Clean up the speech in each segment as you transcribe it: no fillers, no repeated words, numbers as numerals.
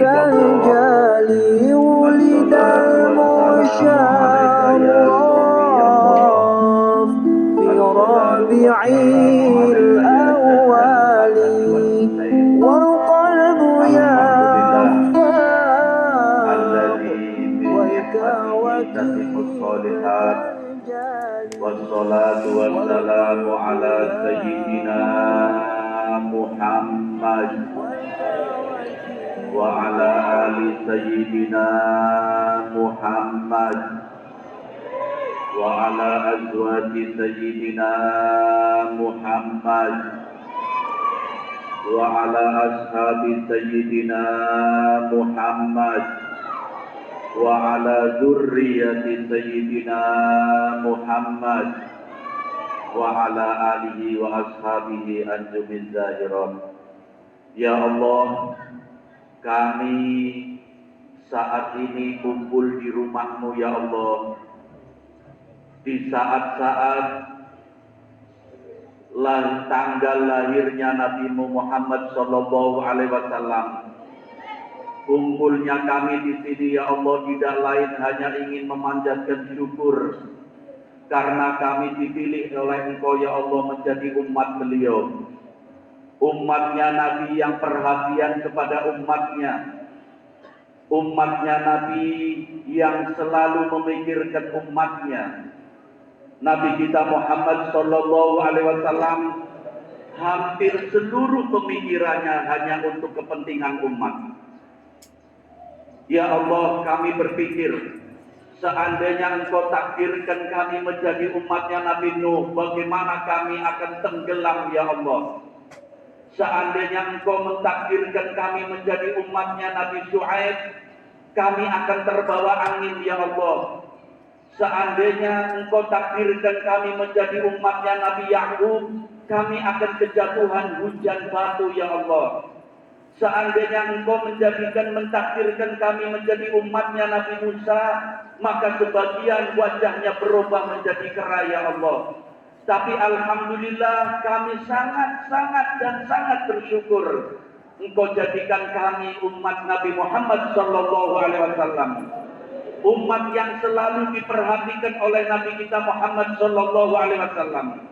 كالجالي ولد المشرف في ربيع الأول والقلب يخفق والكواكب والصلاة والسلام على سيدنا محمد وعلى آل سيدنا محمد وعلى أزواج سيدنا محمد وعلى أصحاب سيدنا محمد وعلى ذرية سيدنا محمد وعلى آله وأصحابه أنجم الزاهرون. Ya Allah, kami saat ini kumpul di rumah-Mu ya Allah, di saat-saat tanggal lahirnya Nabi Muhammad Sallallahu Alaihi Wasallam. Kumpulnya kami di sini ya Allah tidak lain hanya ingin memanjatkan syukur karena kami dipilih oleh Engkau ya Allah menjadi umat beliau. Umatnya Nabi yang perhatian kepada umatnya. Umatnya Nabi yang selalu memikirkan umatnya. Nabi kita Muhammad Sallallahu Alaihi Wasallam hampir seluruh pemikirannya hanya untuk kepentingan umat. Ya Allah, kami berpikir seandainya Engkau takdirkan kami menjadi umatnya Nabi Nuh, bagaimana kami akan tenggelam ya Allah. Seandainya Engkau mentakdirkan kami menjadi umatnya Nabi Syuaib, kami akan terbawa angin ya Allah. Seandainya Engkau takdirkan kami menjadi umatnya Nabi Yakub, kami akan kejatuhan hujan batu ya Allah. Seandainya Engkau mentakdirkan kami menjadi umatnya Nabi Musa, maka sebagian wajahnya berubah menjadi kera ya Allah. Tapi alhamdulillah kami sangat bersyukur Engkau jadikan kami umat Nabi Muhammad Sallallahu Alaihi Wasallam, umat yang selalu diperhatikan oleh Nabi kita Muhammad Sallallahu Alaihi Wasallam,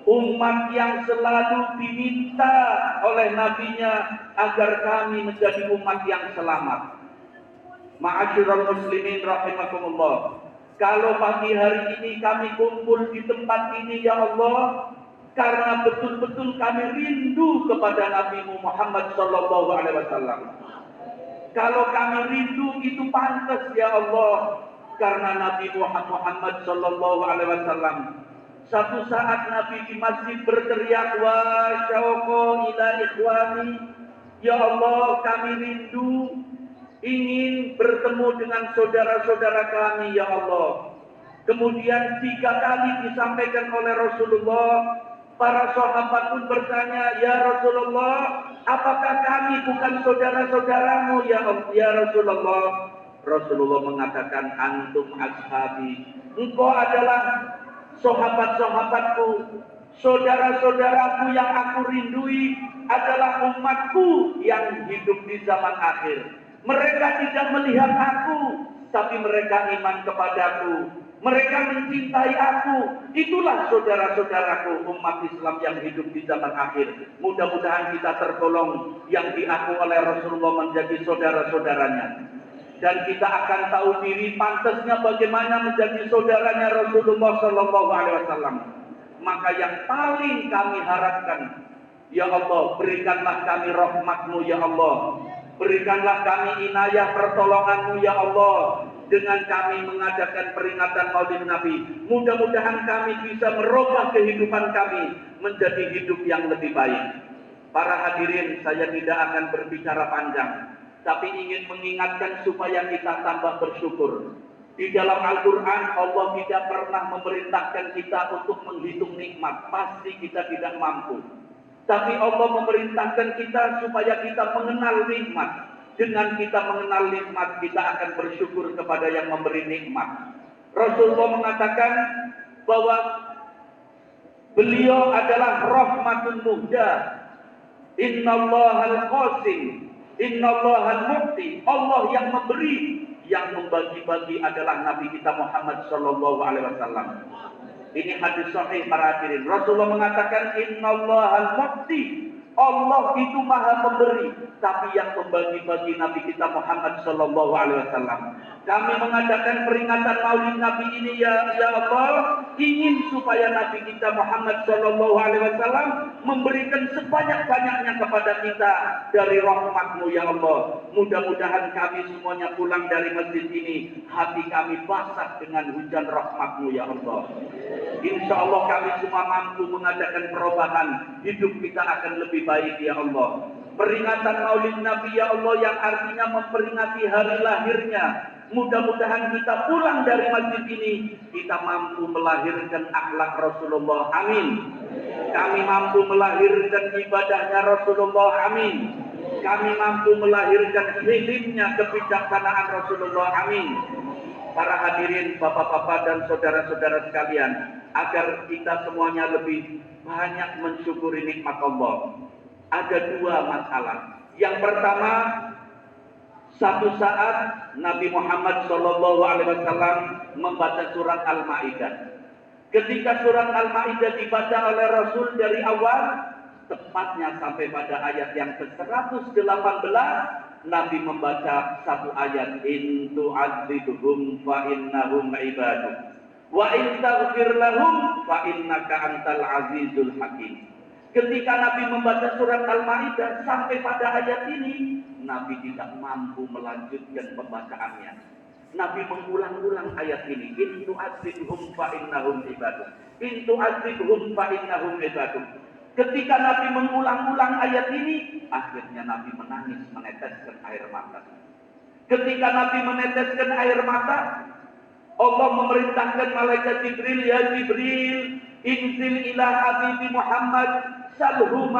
umat yang selalu diminta oleh nabinya agar kami menjadi umat yang selamat. Ma'asyiral muslimin rahimakumullah. Kalau pagi hari ini kami kumpul di tempat ini ya Allah, karena betul-betul kami rindu kepada Nabi Muhammad Sallallahu Alaihi Wasallam. Kalau kami rindu itu pantas ya Allah, karena Nabi Muhammad Sallallahu Alaihi Wasallam satu saat Nabi di masjid berteriak, wa syauqa ila ikhwani, ya Allah kami rindu ingin bertemu dengan saudara-saudara kami ya Allah. Kemudian 3 kali disampaikan oleh Rasulullah. Para sahabat pun bertanya, ya Rasulullah, apakah kami bukan saudara-saudaramu ya Rasulullah? Rasulullah mengatakan, antum ashabi, engkau adalah sahabat-sahabatku, saudara-saudaraku yang aku rindui adalah umatku yang hidup di zaman akhir. Mereka tidak melihat aku, tapi mereka iman kepadaku. Mereka mencintai aku. Itulah saudara-saudaraku, umat Islam yang hidup di zaman akhir. Mudah-mudahan kita tergolong yang diaku oleh Rasulullah menjadi saudara-saudaranya. Dan kita akan tahu diri pantasnya bagaimana menjadi saudaranya Rasulullah Sallallahu Alaihi Wasallam. Maka yang paling kami harapkan, ya Allah, berikanlah kami rahmat-Mu ya Allah. Berikanlah kami inayah pertolongan-Mu ya Allah, dengan kami mengadakan peringatan Maulid Nabi. Mudah-mudahan kami bisa merubah kehidupan kami menjadi hidup yang lebih baik. Para hadirin, saya tidak akan berbicara panjang, tapi ingin mengingatkan supaya kita tambah bersyukur. Di dalam Al-Quran, Allah tidak pernah memerintahkan kita untuk menghitung nikmat. Pasti kita tidak mampu. Tapi Allah memerintahkan kita supaya kita mengenal nikmat. Dengan kita mengenal nikmat, kita akan bersyukur kepada yang memberi nikmat. Rasulullah mengatakan bahwa beliau adalah rahmatun muhda. Innallahal qasim Innallahal mu'ti, Allah yang memberi, yang membagi-bagi adalah Nabi kita Muhammad sallallahu alaihi wasallam. Ini hadis sahih para hadirin. Rasulullah mengatakan innallahal mu'ti, Allah itu maha memberi, tapi yang membagi-bagi Nabi kita Muhammad sallallahu alaihi wasallam. Kami mengadakan peringatan Maulid Nabi ini ya Allah, ingin supaya Nabi kita Muhammad sallallahu alaihi wasallam memberikan sebanyak-banyaknya kepada kita dari rahmat-Mu ya Allah. Mudah-mudahan kami semuanya pulang dari masjid ini, hati kami basah dengan hujan rahmat-Mu ya Allah. Insya Allah kami semua mampu mengadakan perubahan, hidup kita akan lebih baik ya Allah. Peringatan Maulid Nabi ya Allah yang artinya memperingati hari lahirnya. Mudah-mudahan kita pulang dari masjid ini, kita mampu melahirkan akhlak Rasulullah, amin. Kami mampu melahirkan ibadahnya Rasulullah, amin. Kami mampu melahirkan hilmnya, kebijaksanaan Rasulullah, amin. Para hadirin, bapak-bapak dan saudara-saudara sekalian, agar kita semuanya lebih banyak mensyukuri nikmat Allah, ada dua masalah. Yang pertama, satu saat Nabi Muhammad SAW membaca surat Al-Ma'idah. Ketika surat Al-Ma'idah dibaca oleh Rasul dari awal, tepatnya sampai pada ayat yang ke-118, Nabi membaca satu ayat, in tu'adzibhum fa innahum ibaduk wa in taghfir lahum fa innaka antal azizul hakim. Ketika Nabi membaca surat Al-Ma'idah sampai pada ayat ini, Nabi tidak mampu melanjutkan pembacaannya. Nabi mengulang-ulang ayat ini, in tu'adzibhum fa innahum ibaduk, in tu'adzibhum fa innahum ibaduk. Ketika Nabi mengulang-ulang ayat ini, akhirnya Nabi menangis, meneteskan air mata. Ketika Nabi meneteskan air mata, Allah memerintahkan malaikat Jibril, ya Jibril, inzil ila habibi Muhammad, salhu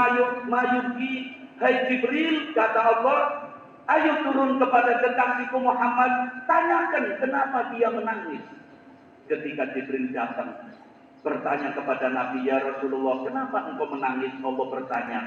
mayuki. Hai Jibril, kata Allah, ayo turun kepada kekasihku Muhammad, tanyakan kenapa dia menangis. Ketika Jibril datang, bertanya kepada Nabi, ya Rasulullah, kenapa engkau menangis? Allah bertanya.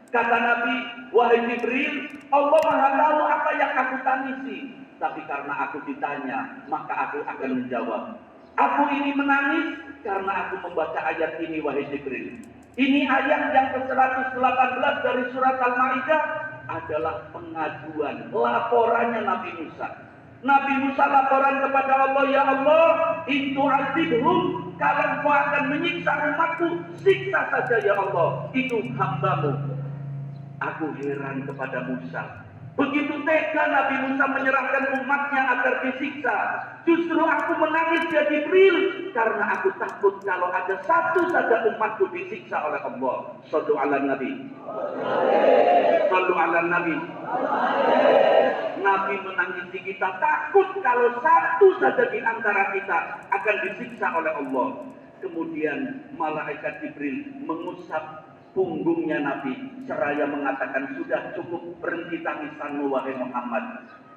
Kata Nabi, wahai Jibril, Allah maha tahu apa yang aku tangisi. Tapi karena aku ditanya, maka aku akan menjawab. Aku ini menangis karena aku membaca ayat ini, wahai Jibril. Ini ayat yang ke-118 dari surat Al-Ma'idah adalah pengaduan, laporannya Nabi Musa. Nabi Musa laporan kepada Allah, ya Allah, itu azibhum, kalau engkau akan menyiksa umatku, siksa saja ya Allah, itu hambamu. Aku heran kepada Musa. Begitu tega Nabi Musa menyerahkan umatnya agar disiksa. Justru aku menangis ya Jibril, karena aku takut kalau ada satu saja umatku disiksa oleh Allah. Shallu ala Nabi. Shallu ala Nabi. Nabi menangisi kita, takut kalau satu saja di antara kita akan disiksa oleh Allah. Kemudian malaikat Jibril mengusap punggungnya Nabi, seraya mengatakan, sudah cukup, berhenti tangisanmu wahai Muhammad.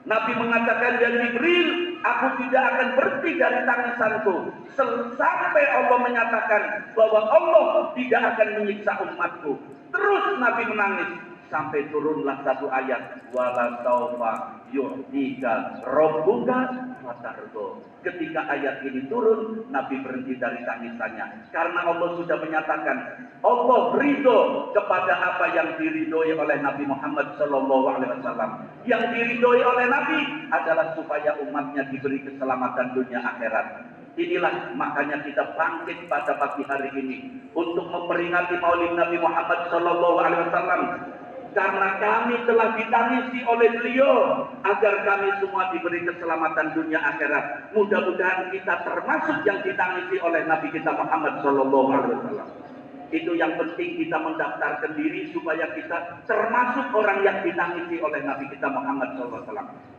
Nabi mengatakan, ya Jibril, aku tidak akan berhenti dari tangisanku sampai Allah menyatakan bahwa Allah tidak akan menyiksa umatku. Terus Nabi menangis sampai turunlah satu ayat, wala taufa yu'tika rabbuka fatardo. Ketika ayat ini turun, Nabi berhenti dari tangisannya karena Allah sudah menyatakan Allah ridho kepada apa yang diridhoi oleh Nabi Muhammad SAW. Yang diridhoi oleh Nabi adalah supaya umatnya diberi keselamatan dunia akhirat. Inilah makanya kita bangkit pada pagi hari ini untuk memperingati Maulid Nabi Muhammad SAW. Karena kami telah ditangisi oleh beliau agar kami semua diberi keselamatan dunia akhirat. Mudah-mudahan kita termasuk yang ditangisi oleh Nabi kita Muhammad SAW. Itu yang penting, kita mendaftarkan diri supaya kita termasuk orang yang ditangisi oleh Nabi kita Muhammad SAW.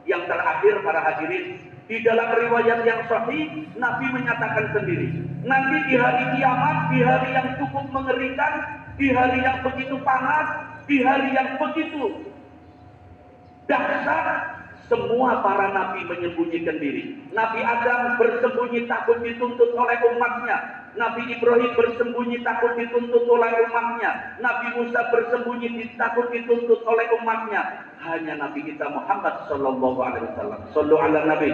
Yang terakhir para hadirin, di dalam riwayat yang sahih, Nabi menyatakan sendiri, nanti di hari kiamat, di hari yang cukup mengerikan, di hari yang begitu panas, di hari yang begitu dahsyat, Semua para nabi menyembunyikan diri. Nabi Adam bersembunyi takut dituntut oleh umatnya. Nabi Ibrahim bersembunyi takut dituntut oleh umatnya. Nabi Musa bersembunyi takut dituntut oleh umatnya. Hanya Nabi kita Muhammad sallallahu alaihi wasallam. Shallu ala Nabi.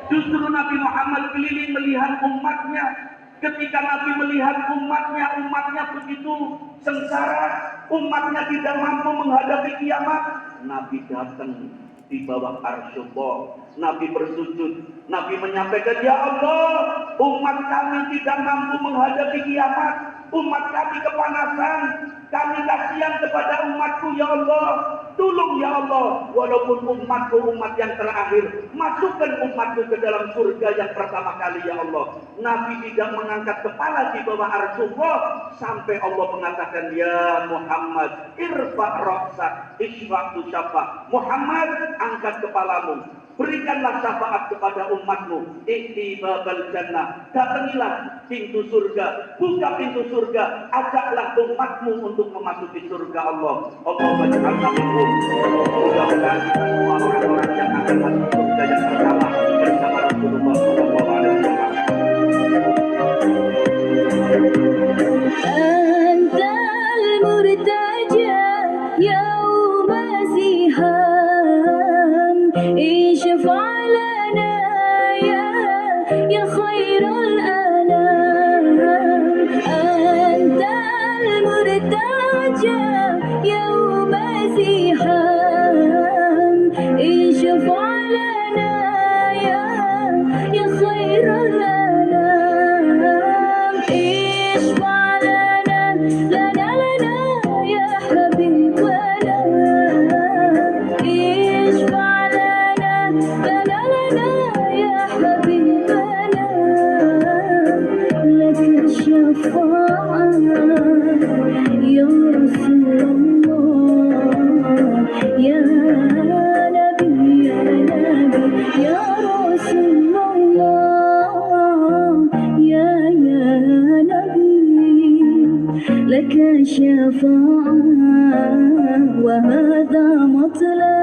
Justru Nabi Muhammad keliling melihat umatnya. Ketika Nabi melihat umatnya begitu sengsara, umatnya tidak mampu menghadapi kiamat, Nabi datang di bawah arsyullah. Nabi bersujud, Nabi menyampaikan, ya Allah, umat kami tidak mampu menghadapi kiamat, umat kami kepanasan, kami kasihan kepada umatku ya Allah, tolong ya Allah, walaupun umatku umat yang terakhir, masukkan umatku ke dalam surga yang pertama kali ya Allah. Nabi tidak mengangkat kepala di bawah arsyullah sampai Allah mengatakan, ya Muhammad, irfa ra'sak, isfa'tu syafa. Muhammad, angkat kepalamu, berikanlah syafaat kepada umatmu. Ihtibabal jannah, datangilah pintu surga, buka pintu surga, ajaklah umatmu untuk memasuki surga Allah. Allahumma ja'alna minhum. Mudah-mudahan kita semua orang-orang yang akan masuk surga yang pertama bersama Rasulullah sallallahu alaihi wasallam. Antal murtaja yauma ziham, ishfa' lana ya khairul anam. Antal murtaja yauma ziham, ishfa' lana ya khairul anam. Ishfa' lana ya habibana. Ishfa' lana ya habibana. Laka syafa'ah ya Rasulullah, ya Nabi ya Rasulullah, ya Nabi. لك شفاعة وهذا مطلب